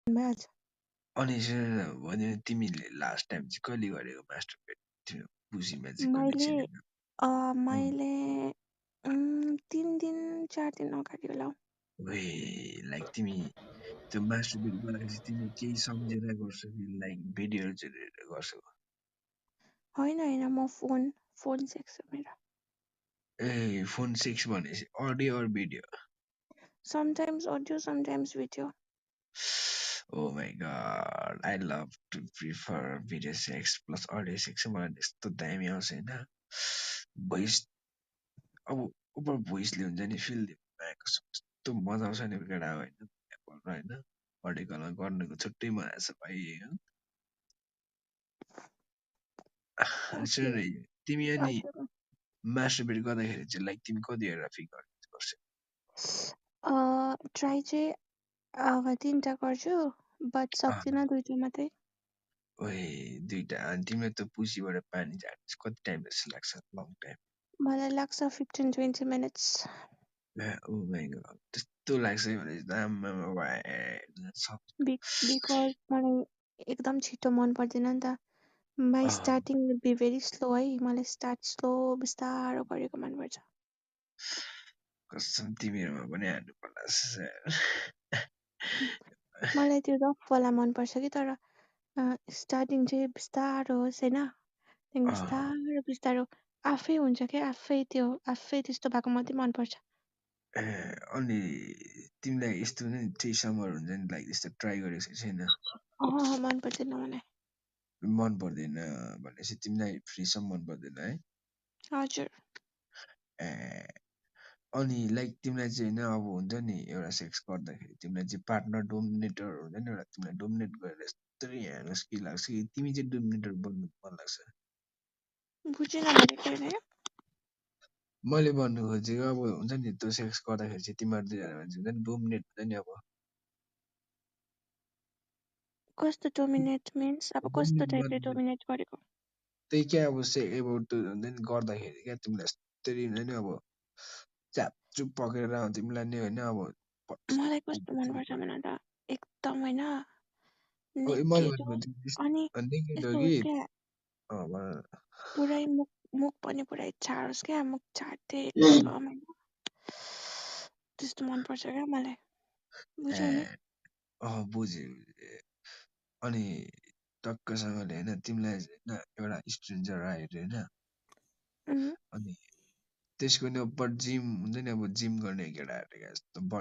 भइहाल्छ। अनि सुन न, भने तिमीले लास्ट टाइम चाहिँ कहिले गरेको मास्टरबेट तिम्रो पुसीमा चाहिँ मैले कनेक्सन होइन? मैले 3 दिन 4 दिन अगाडि होला हौ। वे लाइक तिमी त्यो मास्टरबेट गर्दाखेरि तिमी केही सम्झेर गर्छौ कि लाइक भिडियोहरू चाहिँ हेरेर गर्छौ? होइन म फोन सेक्स हो मेरो। ए फोन सेक्स भनेपछि अडियो और video? Sometimes audio sometimes video. Oh my god, I love to prefer video sex plus audio sex. मलाई त्यस्तो दामी आउँछ होइन भोइस, अब ऊपर भोइसले हुन्छ नि फिल दिएको कस्तो मजा आउँछ नि केटा होइन होइन अडियो कलमा गर्नुको छुट्टै मजा छ भाइ हो। सुन न, तिमी अनि हजुर। मास्टरबेट गर्दाखेरि चाहिँ लाइक तिमी कतिवटा फिगर गर्छौ? ट्राई चाहिँ 3टा गर्छु बट सक्दिनँ 2टा मात्रै। ओए दुईटा, अनि तिमीलाई त पुसीबाट पानी झार्नु कति टाइम जस्तो लाग्छ? Long time? मलाई लाग्छ 15-20 मिनट्स। ओ माई गड, त्यस्तो लाग्छ भने आम्मामा बिकज मलाई एकदम छिटो मन पर्दैन नि त। My starting will be very slow है। मलाई स्टार्ट स्लो बिस्तारो गरेको मनपर्छ। कसम तिमीहरूमा पनि हान्नु पर्ला मलाई त्यो रफवाला मनपर्छ कि तर स्टार्टिङ चाहिँ बिस्तारो होस् होइन। त्यहाँदेखि बिस्तारो बिस्तारो आफै हुन्छ क्या, आफै त्यस्तो भएको मात्रै मनपर्छ। अनि तिमीलाई यस्तो नि थ्रिसमहरू हुन्छ नि लाइक त्यस्तो ट्राई गरेको छैन? मन पर्दैन मलाई। मन पर्दैन भनेपछि तिमीलाई थ्रिसम मन पर्दैन है? हजुर। ए अनि लाइक तिमीलाई चाहिँ होइन अब हुन्छ नि एउटा सेक्स गर्दाखेरि तिमीलाई चाहिँ पार्टनर डोमिनेटर हुन्छ नि एउटा, तिमीलाई डोमिनेट गरेर यस्तरी ह्यान्डस के लाग्छ कि तिमी चाहिँ डोमिनेटर बन्नु मन लाग्छ? बुझेन मैले के अरे? मैले भन्नु खोजेको अब हुन्छ नि त्यो सेक्स गर्दाखेरि चाहिँ तिमीहरू दुईजना मान्छे हुन्छ नि डोमिनेट हुन्छ नि, अब कस्तो डोमिनेट मिन्स अब कस्तो टाइपले डोमिनेट गरेको? त्यही क्या अब अब त्यो हुन्छ नि गर्दाखेरि क्या तिमीलाई यस्तरी हुन्छ नि अब च्यापचुप पक्रेर तिमीलाई नि होइन अब मलाई कस्तो मनपर्छ भन त, एकदम होइन मैले नेकेड भन्नु होस् खोजेको अनि नेकेड हो यस्तो कि होस् क्या, भन न। पुरै मुख पनि पुरै छाडोस् क्या, मुख छाड्दै एकदम होइन त्यस्तो मनपर्छ क्या मलाई। बुझ्यौ नि? बुझेँ बुझेँ। अनि टक्कसँगले होइन तिमीलाई होइन एउटा स्ट्रेन्जर आयो अरे होइन, अनि त्यसको नि जिम हुन्छ नि अब जिम गर्ने केटाहरूले क्या यस्तो बढे